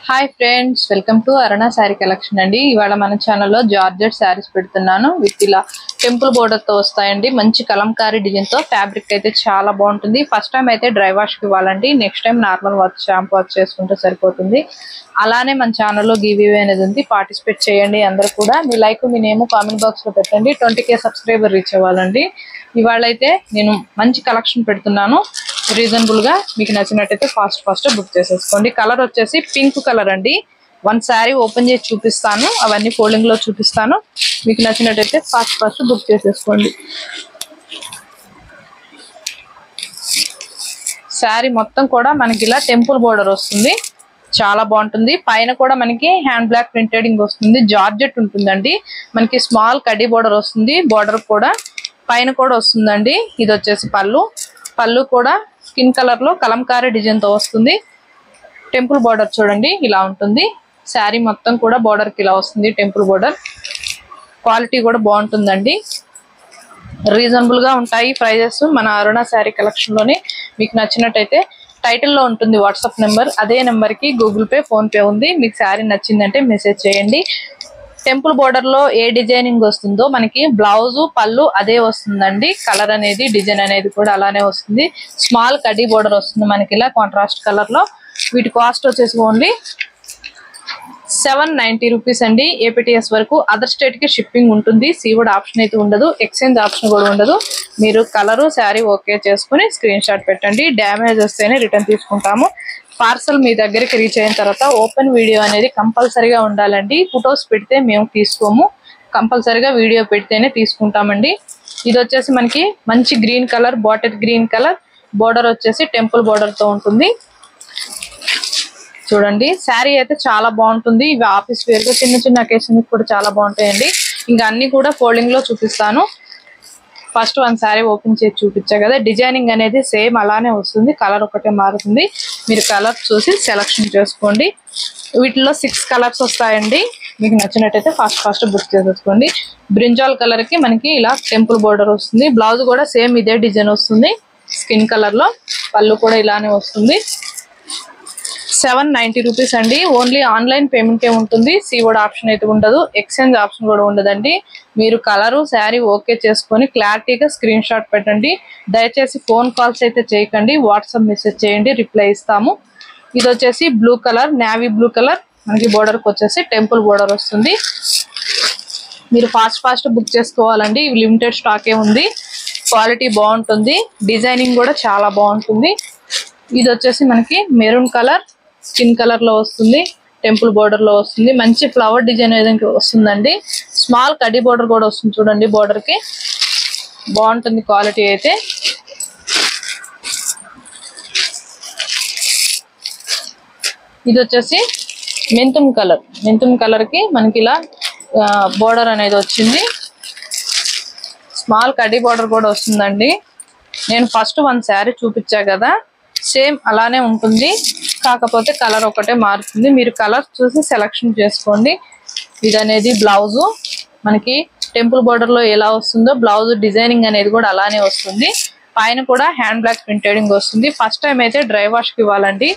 Hi friends, welcome to Aruna sari collection అండి. ఇవాళ మన ఛానల్లో జార్జెట్ శారీస్ పెడుతున్నాను. విత్ ఇలా టెంపుల్ బోర్డర్ తో వస్తాయండి. మంచి కలంకారీ డిజైన్ తో ఫ్యాబ్రిక్ అయితే చాలా బాగుంటుంది. ఫస్ట్ టైం అయితే డ్రై వాష్ కి ఇవ్వాలండి. Next time normal wash shampoo wash చేసుకుంటే సరిపోతుంది. అలానే మన ఛానల్లో గివ్-అవే అనేది ఉంది, పార్టిసిపేట్ చేయండి. అందరూ కూడా మీ లైక్ మీ నేమ్ కామెంట్ బాక్స్ లో పెట్టండి. 20K సబ్స్క్రైబర్ రీచ్ అవ్వాలండి. ఇవాళ అయితే నేను మంచి కలెక్షన్ పెడుతున్నాను. రీజనబుల్ గా మీకు నచ్చినట్టయితే ఫాస్ట్ బుక్ చేసేసుకోండి. కలర్ వచ్చేసి పింక్ కలర్ అండి. వన్ శారీ ఓపెన్ చేసి చూపిస్తాను, అవన్నీ ఫోల్డింగ్ లో చూపిస్తాను. మీకు నచ్చినట్టయితే ఫాస్ట్ బుక్ చేసేసుకోండి. శారీ మొత్తం కూడా మనకి ఇలా టెంపుల్ బోర్డర్ వస్తుంది, చాలా బాగుంటుంది. పైన కూడా మనకి హ్యాండ్ బ్లాక్ ప్రింటెడింగ్ వస్తుంది. జార్జెట్ ఉంటుందండి. మనకి స్మాల్ కడ్డీ బోర్డర్ వస్తుంది. బోర్డర్ కూడా పైన కూడా వస్తుందండి. ఇది వచ్చేసి పళ్ళు కూడా స్కిన్ కలర్ లో కలంకారీ డిజైన్ తో వస్తుంది. టెంపుల్ బోర్డర్ చూడండి ఇలా ఉంటుంది. శారీ మొత్తం కూడా బోర్డర్ కి ఇలా వస్తుంది. టెంపుల్ బోర్డర్ క్వాలిటీ కూడా బాగుంటుందండి. రీజనబుల్ గా ఉంటాయి ప్రైజెస్ మన అరుణ శారీ కలెక్షన్ లోని. మీకు నచ్చినట్టయితే టైటిల్ లో ఉంటుంది వాట్సాప్ నెంబర్, అదే నెంబర్ కి గూగుల్ పే ఫోన్ పే ఉంది. మీకు శారీ నచ్చిందంటే మెసేజ్ చేయండి. టెంపుల్ బోర్డర్ లో ఏ డిజైనింగ్ వస్తుందో మనకి బ్లౌజ్ పళ్ళు అదే వస్తుందండి. కలర్ అనేది డిజైన్ అనేది కూడా అలానే వస్తుంది. స్మాల్ కడ్డీ బోర్డర్ వస్తుంది మనకి ఇలా కాంట్రాస్ట్ కలర్ లో. వీటి కాస్ట్ వచ్చేసి ఓన్లీ 790 రూపీస్ అండి. ఏపీటీఎస్ వరకు. అదర్ స్టేట్ కి షిప్పింగ్ ఉంటుంది. సీవుడ్ ఆప్షన్ అయితే ఉండదు, ఎక్స్చేంజ్ ఆప్షన్ కూడా ఉండదు. మీరు కలరు శారీ ఓకే చేసుకుని స్క్రీన్ షాట్ పెట్టండి. డ్యామేజ్ వస్తేనే రిటర్న్ తీసుకుంటాము. పార్సల్ మీ దగ్గరికి రీచ్ అయిన తర్వాత ఓపెన్ వీడియో అనేది కంపల్సరీగా ఉండాలండి. ఫొటోస్ పెడితే మేము తీసుకోము, కంపల్సరీగా వీడియో పెడితేనే తీసుకుంటామండి. ఇది వచ్చేసి మనకి మంచి green colour, bottle green colour. Border వచ్చేసి టెంపుల్ బోర్డర్ తో ఉంటుంది. చూడండి శారీ అయితే చాలా బాగుంటుంది. ఇవి ఆఫీస్ వేర్ గా చిన్న అకేషన్ కూడా చాలా బాగుంటాయండి. ఇంకా అన్ని కూడా ఫోల్డింగ్ లో చూపిస్తాను. ఫస్ట్ వన్ శారీ ఓపెన్ చేసి చూపించా కదా, డిజైనింగ్ అనేది సేమ్ అలానే వస్తుంది. కలర్ ఒకటే మారుతుంది. మీరు కలర్ చూసి సెలెక్షన్ చేసుకోండి. వీటిలో 6 కలర్స్ వస్తాయండి. మీకు నచ్చినట్టయితే ఫాస్ట్ బుక్ చేసేసుకోండి. బ్రింజాల్ కలర్ కి మనకి ఇలా టెంపుల్ బోర్డర్ వస్తుంది. బ్లౌజ్ కూడా సేమ్ ఇదే డిజైన్ వస్తుంది స్కిన్ కలర్ లో. పళ్ళు కూడా ఇలానే వస్తుంది. 790 రూపీస్ అండి. ఓన్లీ ఆన్లైన్ పేమెంటే ఉంటుంది. సీవుడ్ ఆప్షన్ అయితే ఉండదు, ఎక్స్చేంజ్ ఆప్షన్ కూడా ఉండదండి. మీరు కలరు శారీ ఓకే చేసుకొని క్లారిటీగా స్క్రీన్ షాట్ పెట్టండి. దయచేసి ఫోన్ కాల్స్ అయితే చేయకండి, వాట్సాప్ మెసేజ్ చేయండి, రిప్లై ఇస్తాము. ఇది వచ్చేసి blue colour, navy blue colour. మనకి బోర్డర్కి వచ్చేసి టెంపుల్ బోర్డర్ వస్తుంది. మీరు ఫాస్ట్ బుక్ చేసుకోవాలండి. ఇవి లిమిటెడ్ స్టాకే ఉంది. క్వాలిటీ బాగుంటుంది, డిజైనింగ్ కూడా చాలా బాగుంటుంది. ఇది వచ్చేసి మనకి మెరూన్ కలర్, స్కిన్ కలర్ లో వస్తుంది. టెంపుల్ బోర్డర్ లో వస్తుంది. మంచి ఫ్లవర్ డిజైన్ ఏదైనా వస్తుందండి. స్మాల్ కడ్డీ బోర్డర్ కూడా వస్తుంది చూడండి. బోర్డర్ కి బాగుంటుంది క్వాలిటీ అయితే. ఇది వచ్చేసి మెంతుమ్ కలర్ కి మనకి ఇలా బోర్డర్ అనేది వచ్చింది. స్మాల్ కడ్డీ బోర్డర్ కూడా వస్తుందండి. నేను ఫస్ట్ వన్ శారీ చూపించా కదా, సేమ్ అలానే ఉంటుంది, కాకపోతే కలర్ ఒకటే మారుతుంది. మీరు కలర్ చూసి సెలెక్షన్ చేసుకోండి. ఇది అనేది బ్లౌజ్ మనకి టెంపుల్ బోర్డర్ లో ఎలా వస్తుందో బ్లౌజ్ డిజైనింగ్ అనేది కూడా అలానే వస్తుంది. పైన కూడా హ్యాండ్ బ్లాక్ ప్రింటెడింగ్ వస్తుంది. ఫస్ట్ టైం అయితే డ్రై వాష్ కి ఇవ్వాలండి.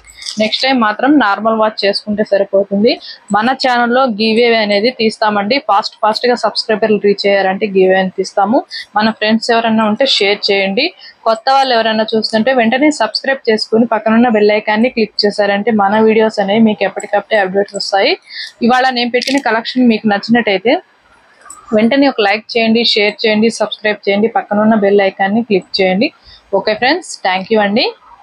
నెక్స్ట్ టైం మాత్రం నార్మల్ వాష్ చేసుకుంటే సరిపోతుంది. మన ఛానల్లో గివ్-అవే అనేది తీస్తామండి. ఫాస్ట్ గా సబ్స్క్రైబర్లు రీచ్ అయ్యారంటే గివ్-అవే అని తీస్తాము. మన ఫ్రెండ్స్ ఎవరైనా ఉంటే షేర్ చేయండి. కొత్త వాళ్ళు ఎవరైనా చూస్తుంటే వెంటనే సబ్స్క్రైబ్ చేసుకుని పక్కనున్న బెల్ ఐకాన్ని క్లిక్ చేశారంటే మన వీడియోస్ అనేవి మీకు ఎప్పటికప్పుడే అప్డేట్స్ వస్తాయి. ఇవాళ నేను పెట్టిన కలెక్షన్ మీకు నచ్చినట్టయితే వెంటనే ఒక లైక్ చేయండి, షేర్ చేయండి, సబ్స్క్రైబ్ చేయండి, పక్కనున్న బెల్ ఐకాన్ని క్లిక్ చేయండి. ఓకే ఫ్రెండ్స్, థ్యాంక్ యూ అండి.